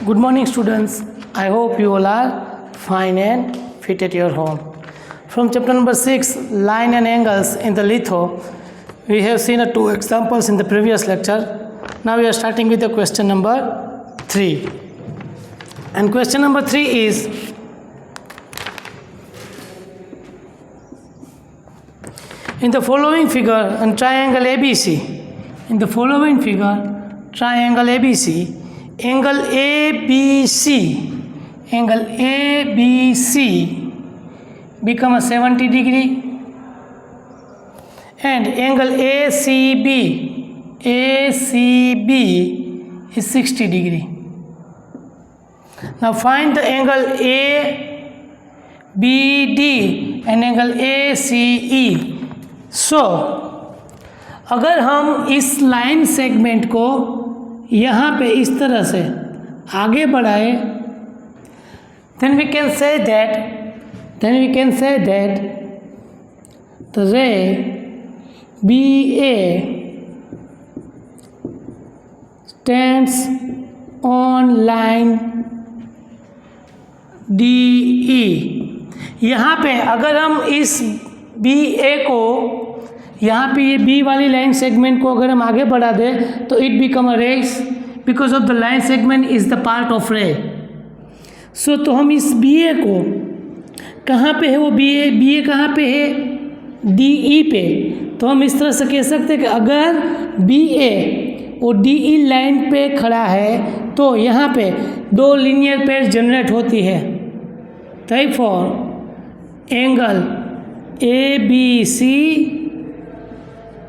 Good morning, students. I hope you all are fine and fit at your home. From chapter number 6, line and angles in the litho, we have seen two examples in the previous lecture. Now we are starting with the question number 3. And question number 3 is, in the following figure, a triangle ABC, angle ABC become a 70 degree, and angle ACB is 60 degree. Now find the angle ABD and angle ACE. So अगर हम इस line segment को यहाँ पे इस तरह से आगे बढ़ाए, then we can say that the ray BA stands on line DE. यहाँ पे अगर हम इस BA को, यहाँ पे ये B वाली लाइन सेगमेंट को अगर हम आगे बढ़ा दें तो it become a rays, because of the line segment is the part of ray. So तो हम इस BA को, कहाँ पे है वो BA कहाँ पे है? DE पे. तो हम इस तरह से कह सकते हैं कि अगर BA और DE लाइन पे खड़ा है तो यहाँ पे दो लीनियर पेयर जनरेट होती है. Therefore angle ABC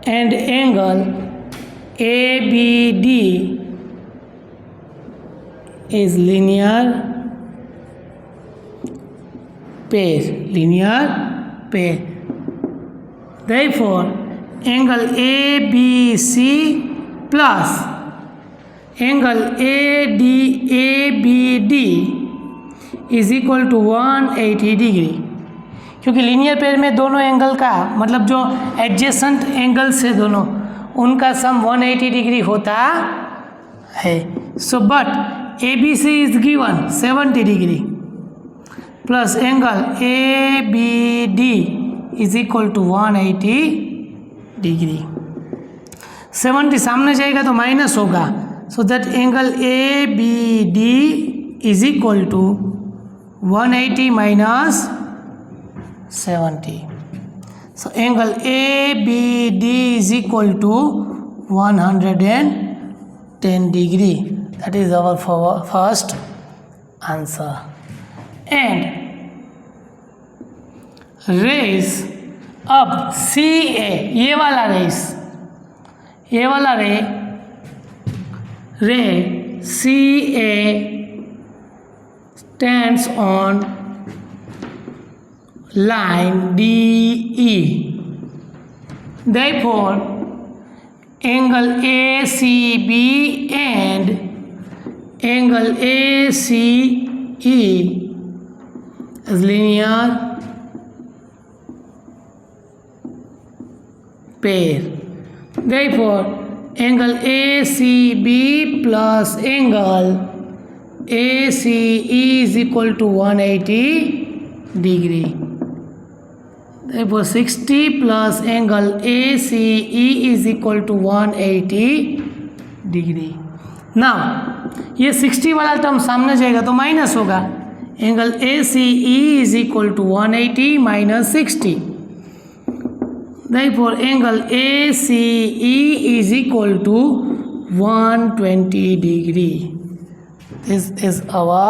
and angle ABD is linear pair. Therefore angle ABC plus angle ABD is equal to 180 degree. क्योंकि लीनियर पेयर में दोनों एंगल का मतलब जो एडजेसेंट एंगल्स है दोनों, उनका सम 180 डिग्री होता है. So but ABC is given 70 degree plus angle ABD is equal to 180 degree. 70 सामने जाएगा तो माइनस होगा, so that angle ABD is equal to 180 minus 70. So angle ABD is equal to 110 degree. That is our first answer. And rays अब CA, ये वाला रे CA stands on line DE. Therefore angle ACB and angle ACE is linear pair. Therefore angle ACB plus angle ACE is equal to 180 degree. Therefore 60 plus angle ACE is equal to 180 degree. Now ये 60 वाला term सामने जाएगा तो minus होगा. Angle ACE is equal to 180 minus 60. Therefore angle ACE is equal to 120 degree. This is our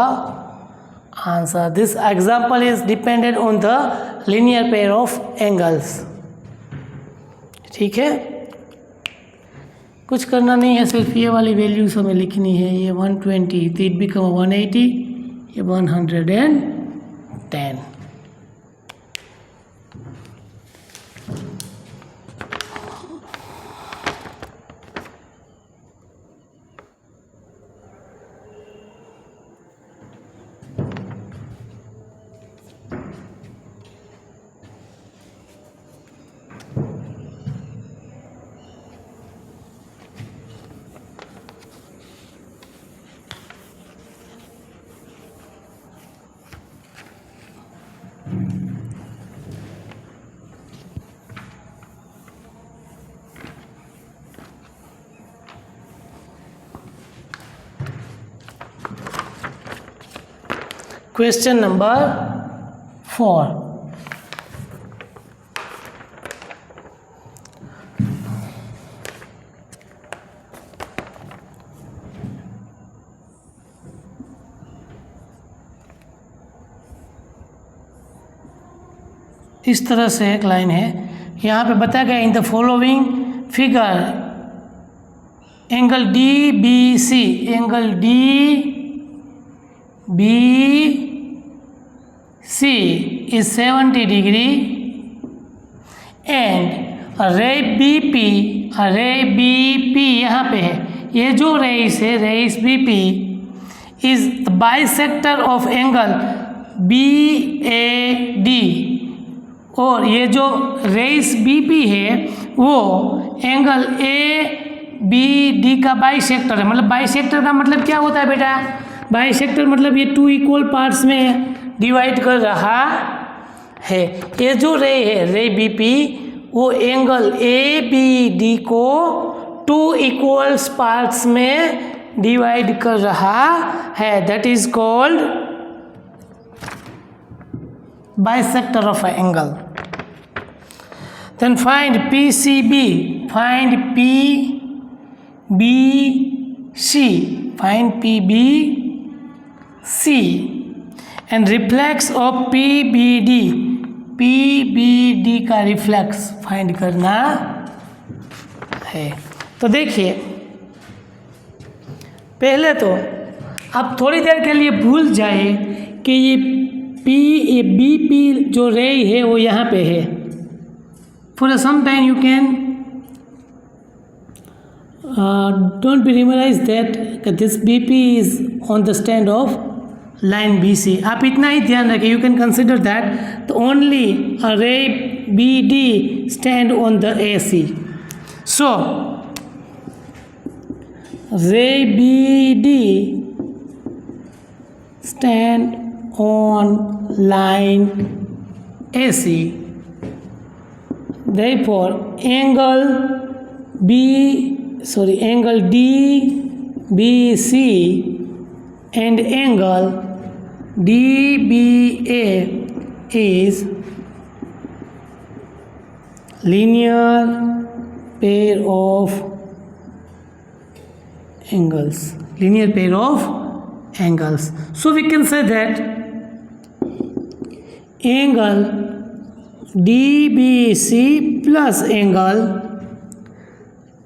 answer. This example is dependent on the linear pair of angles. ठीक है, कुछ करना नहीं है, सिर्फ ये वाली वैल्यूज हमें लिखनी है. ये 120 तो इट बिकम 180, ये 110. Question number 4। इस तरह से एक लाइन है, यहाँ पे बताया गया in the following figure angle D B C, angle D B C is 70 degree and ray B P यहाँ पे है, ये जो रेस है rays B P is the bisector of angle B A D, और ये जो रेस बी पी है वो एंगल ए बी डी का बाइसेक्टर है। मतलब बाइसेक्टर का मतलब क्या होता है बेटा? बाइसेक्टर मतलब ये 2 इक्वल पार्ट्स में डिवाइड कर रहा है। ये जो रे है रे बी पी वो एंगल ए बी डी को 2 इक्वल पार्ट्स में डिवाइड कर रहा है, that is called bisector of an angle. Then find PCB, find PBC, find PBC and reflex of PBD, PBD का रिफ्लेक्स फाइंड करना है। तो देखिए पहले तो आप थोड़ी देर के लिए भूल जाए कि ये बी पी जो रे है वो यहाँ पे है। For some time you can don't be realise that this B P is on the stand of line B C. आप इतना ही ध्यान रखें, you can consider that only a ray B D stand on the A C. So ray B D stand on line AC, therefore angle DBC and angle DBA is linear pair of angles, linear pair of angles. So we can say that angle D B C plus angle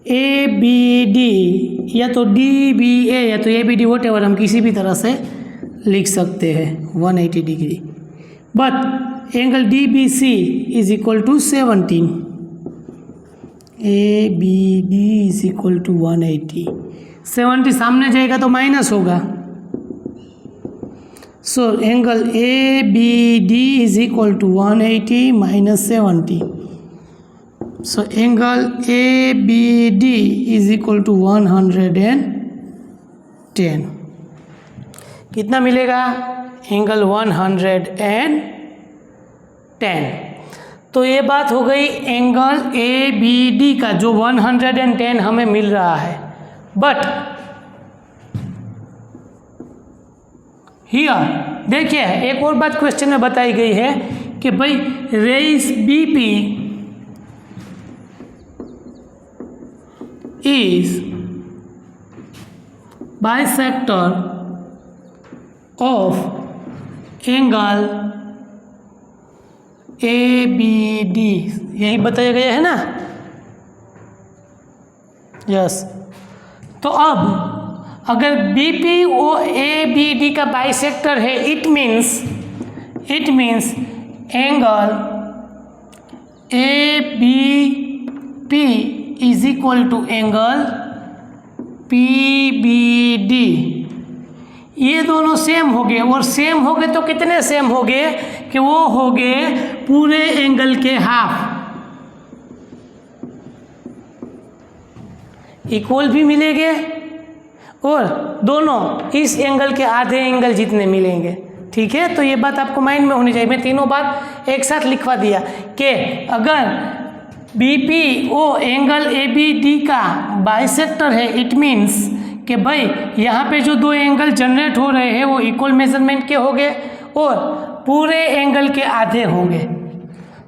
A B D, या तो D B A या तो A B D, whatever हम किसी भी तरह से लिख सकते हैं 180 डिग्री। But angle D B C is equal to 17, A B D is equal to 180। 70 सामने जाएगा तो माइनस होगा। So angle ABD is equal to 180 minus 70. So angle ABD is equal to 110. कितना मिलेगा? एंगल 110। तो ये बात हो गई एंगल ABD का जो 110 हमें मिल रहा है। बट हियर देखिए एक और बात क्वेश्चन में बताई गई है कि भाई rays B P is bisector of angle A B D, यही बताया गया है ना? यस। तो अब अगर B P O A B D का बाइसेक्टर है, it means angle A B P is equal to angle P B D. ये दोनों सेम हो गए, और सेम हो गए तो कितने सेम हो गए कि वो हो गए पूरे एंगल के हाफ। इक्वल भी मिलेंगे और दोनों इस एंगल के आधे एंगल जितने मिलेंगे। ठीक है, तो ये बात आपको माइंड में होनी चाहिए। मैं तीनों बात एक साथ लिखवा दिया कि अगर B P O angle A B D का बाइसेक्टर है, इट मीन्स कि भाई यहाँ पे जो दो एंगल जनरेट हो रहे हैं वो इक्वल मेजरमेंट के हो गए, और पूरे एंगल के आधे होंगे।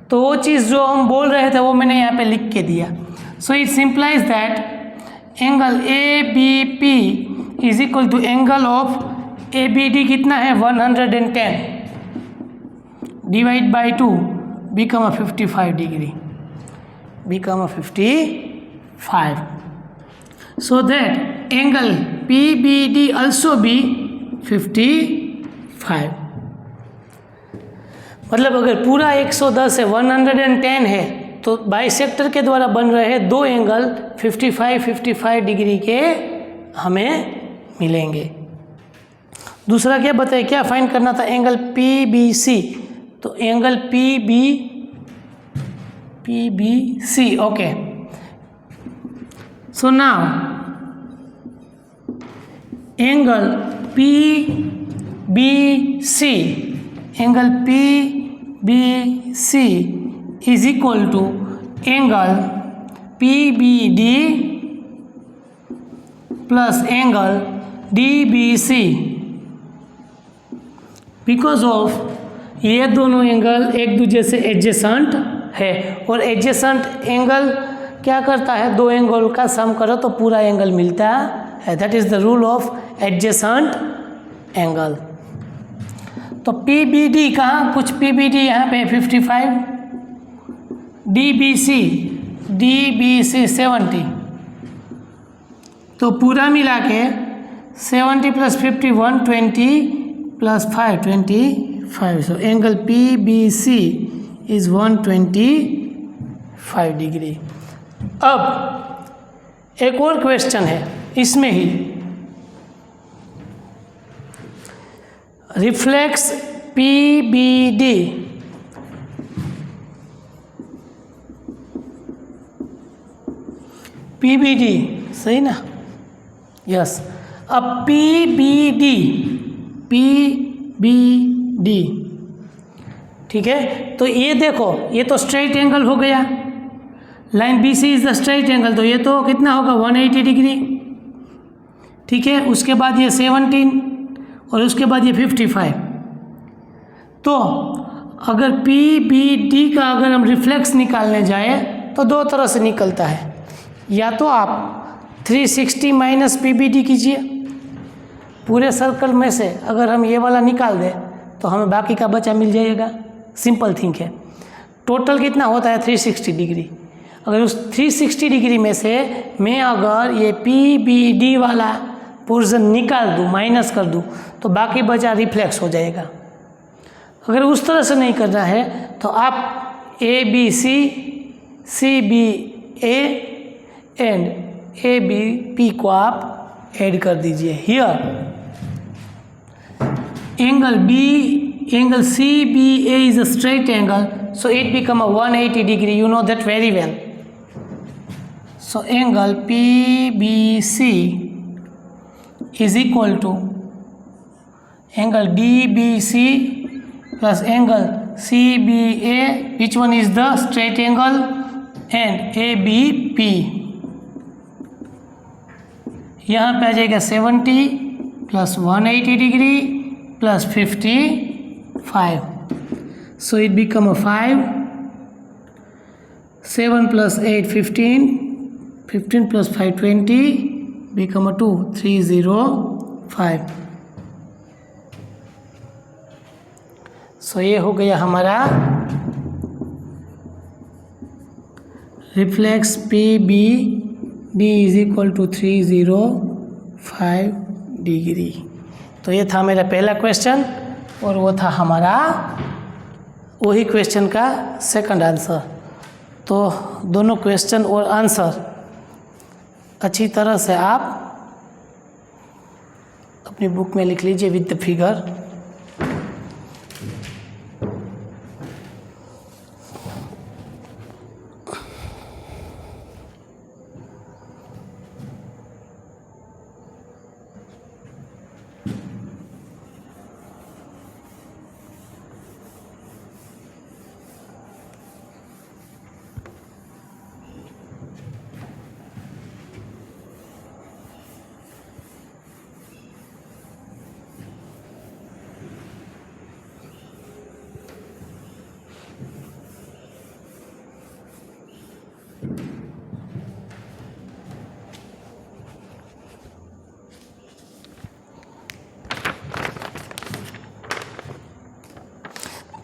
तो वो चीज़ जो हम बोल रहे थे वो मैंने यहाँ पे लिख के दिया। So it simplifies that angle A B P is equal to angle of A B D कितना है 110 divide by 2 become a 55 degree, become a 55, so that angle PBD also be 55। मतलब अगर पूरा 110 है 110 है तो बाइसेक्टर के द्वारा बन रहे हैं दो एंगल 55 डिग्री के हमें मिलेंगे। दूसरा क्या बताए, क्या फाइंड करना था, एंगल PBC। तो angle PBC, okay. So now angle PBC, angle PBC is equal to angle PBD plus angle DBC, because of ये दोनों एंगल एक दूसरे से एडजेसेंट है, और एडजेसेंट एंगल क्या करता है, दो एंगल का सम करो तो पूरा एंगल मिलता है। That is the rule of adjacent angle. तो PBD कहाँ, कुछ PBD यहाँ पे 55, DBC 70, तो पूरा मिला के 70 plus 50 120 plus 5 25। So angle PBC is 125 degree. अब एक और क्वेश्चन है इसमें ही, रिफ्लेक्स PBD सही ना, यस। अब PBD ठीक है, तो ये देखो ये तो स्ट्रेट एंगल हो गया, line BC is the straight angle, तो ये तो कितना होगा 180 डिग्री, ठीक है। उसके बाद ये 17 और उसके बाद ये 55। तो अगर PBD का अगर हम रिफ्लेक्स निकालने जाए तो दो तरह से निकलता है, या तो आप 360 माइनस PBD कीजिए, पूरे सर्कल में से अगर हम ये वाला निकाल दें तो हमें बाकी का बचा मिल जाएगा। सिंपल थिंक है, टोटल कितना होता है 360 डिग्री। अगर उस 360 डिग्री में से मैं अगर ये PBD वाला पोर्शन निकाल दूँ, माइनस कर दूँ, तो बाकी बचा रिफ्लेक्स हो जाएगा। अगर उस तरह से नहीं करना है तो आप ABC, CBA एंड ABP को आप ऐड कर दीजिए। Here angle CBA is a straight angle, so it become a 180 degree, you know that very well. So angle PBC is equal to angle DBC plus angle CBA, which one is the straight angle, and ABP। यहाँ पे आ जाएगा 70 plus 180 degree plus 55, so it become a 5, 7 plus 8 15, 15 plus 5 20, become a 2 305। so ये हो गया हमारा reflex PBD is equal to 305 degree. तो ये था मेरा पहला क्वेश्चन, और वो था हमारा वही क्वेश्चन का सेकंड आंसर। तो दोनों क्वेश्चन और आंसर अच्छी तरह से आप अपनी बुक में लिख लीजिए विद द फिगर।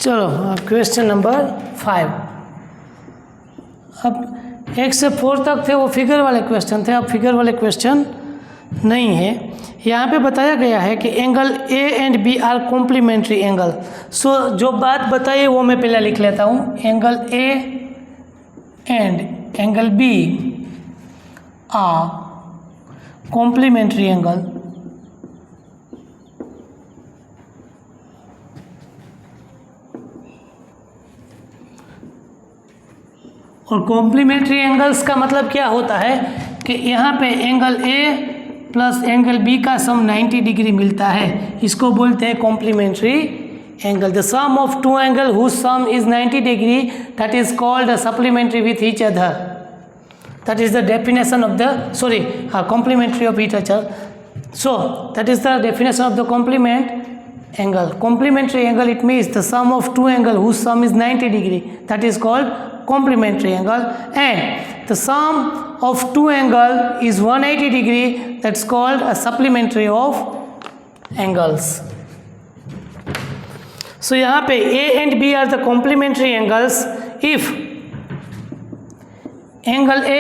चलो क्वेश्चन नंबर 5। अब 1 से 4 तक थे वो फिगर वाले क्वेश्चन थे, अब फिगर वाले क्वेश्चन नहीं है। यहाँ पे बताया गया है कि angle A and B are complementary angle. So जो बात बताई वो मैं पहले लिख लेता हूँ। Angle A and angle B are complementary angle और कॉम्प्लीमेंट्री एंगल्स का मतलब क्या होता है कि यहाँ पे angle A plus angle B का सम 90 डिग्री मिलता है, इसको बोलते हैं complementary angle. The sum of two angle whose sum is 90 degree that is called a supplementary with each other, that is the definition of the complementary of each other. So that is the definition of the complement angle. Complementary angle, it means the sum of two angle whose sum is 90 degree, that is called complementary angle, and the sum of two angle is 180 degree, that's called a supplementary of angles. So यहाँ पे A and B are the complementary angles if angle A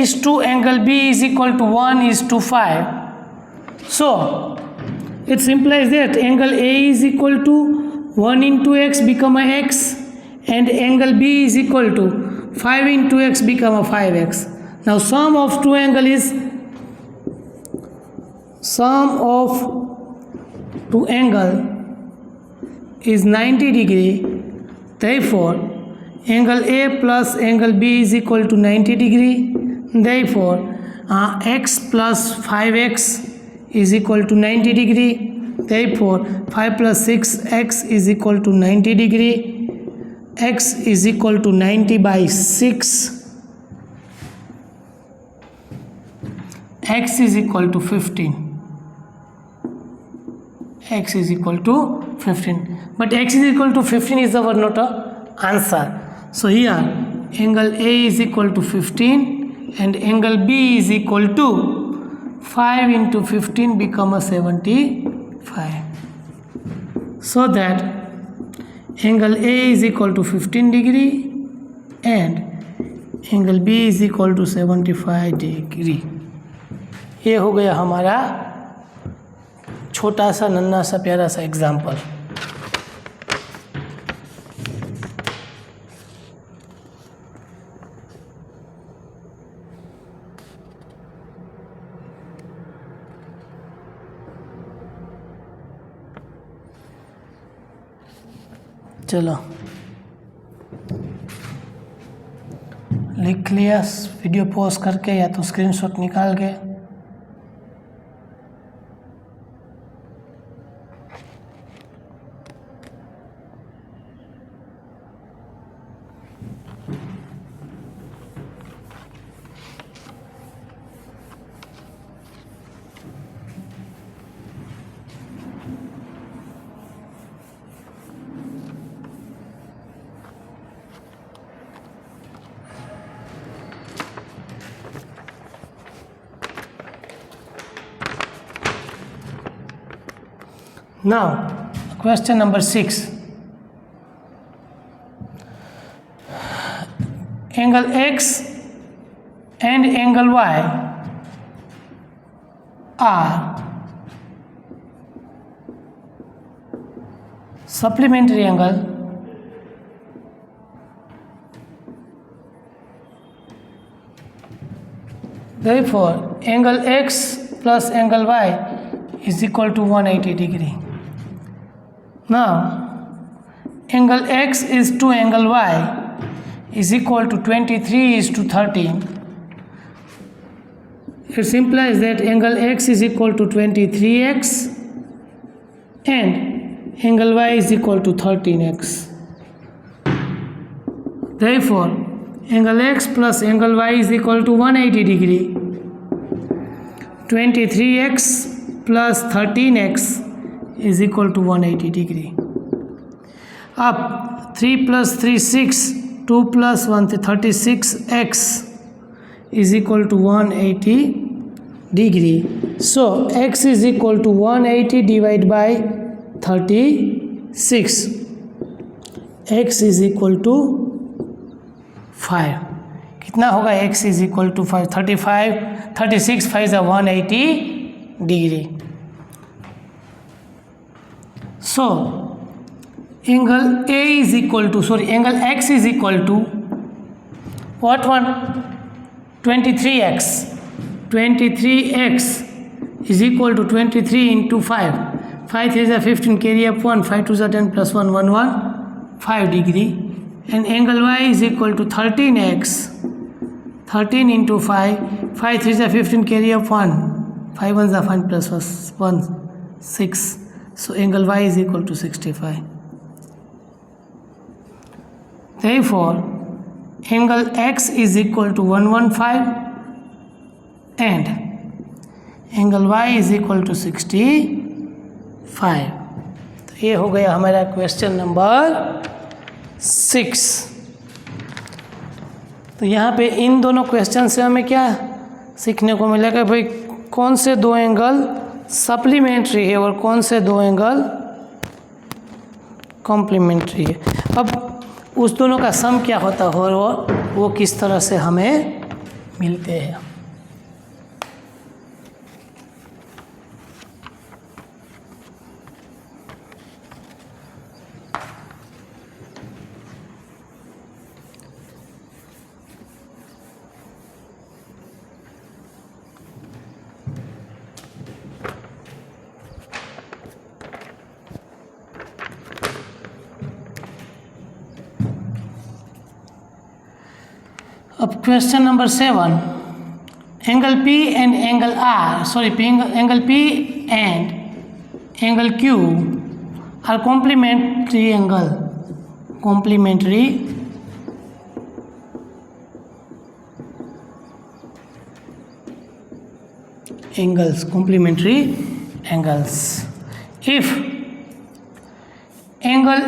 is to angle B is equal to 1:5. So it implies that angle A is equal to 1 into x become a x, and angle B is equal to 5 into x become a 5x. Now sum of two angle is is 90 degree. Therefore angle A plus angle B is equal to 90 degree. Therefore x plus 5x is equal to 90 degree. Therefore 5 plus 6x is equal to 90 degree. X is equal to 90 by 6. X is equal to 15. X is equal to 15. But x is equal to 15 is our not a answer. So here angle A is equal to 15 and angle B is equal to 5 into 15 become a 75. So that angle A is equal to 15 degree and angle B is equal to 75 degree. ये हो गया हमारा छोटा सा नन्हा सा प्यारा सा एग्जाम्पल। चलो लिख लिया वीडियो पॉज करके या तो स्क्रीनशॉट निकाल के। Now question number 6. Angle x and angle y are supplementary angle therefore angle x plus angle y is equal to 180 degree. Now angle x is to angle y is equal to 23:13. It implies that angle x is equal to 23x and angle y is equal to 13x. Therefore angle x plus angle y is equal to 180 degree. 23x plus 13x is equal to 180 degree. Up 3 plus 3 6, 2 plus 1 36x is equal to 180 degree. So x is equal to 180 divided by 36. x is equal to 5, कितना होगा x is equal to 5, 36 5 180 degree. So angle A is equal to angle x is equal to what one? 23x is equal to 23 into 5. 5 3 is 15, carry up 1, 5 2 is 10 plus 1, 5 degree. And angle y is equal to 13x, 13 into 5, 5 3 is 15, carry up 1, 5 1 is 5 plus 1, 6. So angle y is equal to 65. Therefore, angle x is equal to 115 and angle y is equal to 65. तो ये हो गया हमारा question number 6। तो यहाँ पे इन दोनों question से हमें क्या सीखने को मिलेगा भाई, कौन से दो एंगल सप्लीमेंट्री है और कौन से दो एंगल कॉम्प्लीमेंट्री है। अब उस दोनों का सम क्या होता है और वो किस तरह से हमें मिलते हैं। अब question number 7, angle P and angle angle P and angle Q are complementary angles if angle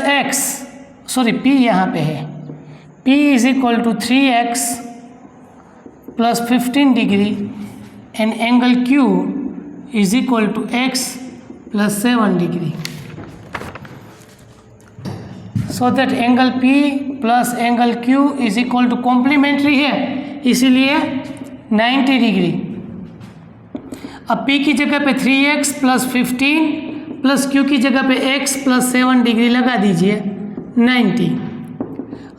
P यहाँ पे है, P is equal to 3x plus 15 degree and angle Q is equal to x plus 7 degree. So that angle P plus angle Q is equal to complementary है, इसीलिए 90 degree. अब P की जगह पे 3x plus 15 plus Q की जगह पे x plus 7 degree लगा दीजिए, 90।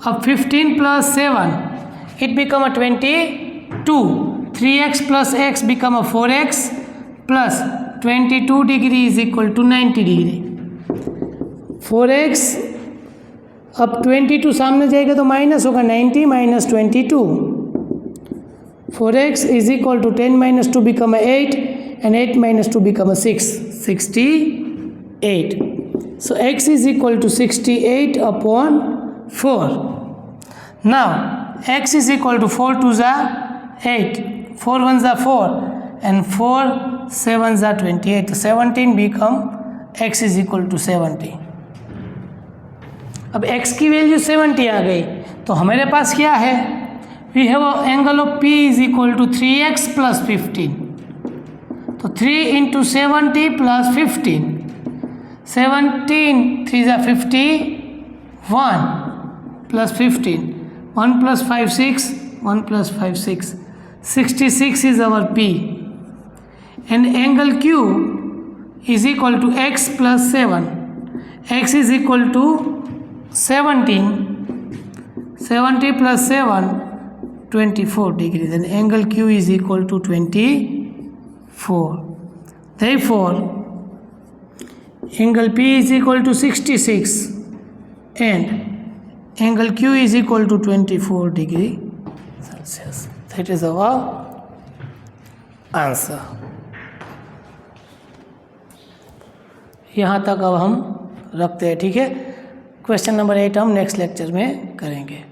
अब 15 plus 7 it become a 22, 3x plus x become a 4x plus 22 degree is equal to 90 degree. 4x अब 22 सामने जाएगा तो माइनस होगा, 90 minus 22, 4x is equal to 10 minus 2 become a 8 and 8 minus 2 become a 6, 68. So x is equal to 68 upon 4. Now x is equal to 4 2s are 8, 4 1s are 4 and 4 7s are 28. So 17 become x is equal to 70. अब x की value 70 आ गई तो हमारे पास क्या है, we have angle of P is equal to 3x plus 15। तो 3 into 70 plus 15, 17 3 is 51 plus 15, 1 plus 5 6, 1 plus 5 6, 66 is our P and angle Q is equal to x plus 7, x is equal to 17, 70 plus 7 24 degrees and angle Q is equal to 24. Therefore angle P is equal to 66 and angle Q is equal to 24 degree Celsius. That is our answer. यहाँ तक अब हम रखते हैं, ठीक है। Question number 8 हम next lecture में करेंगे।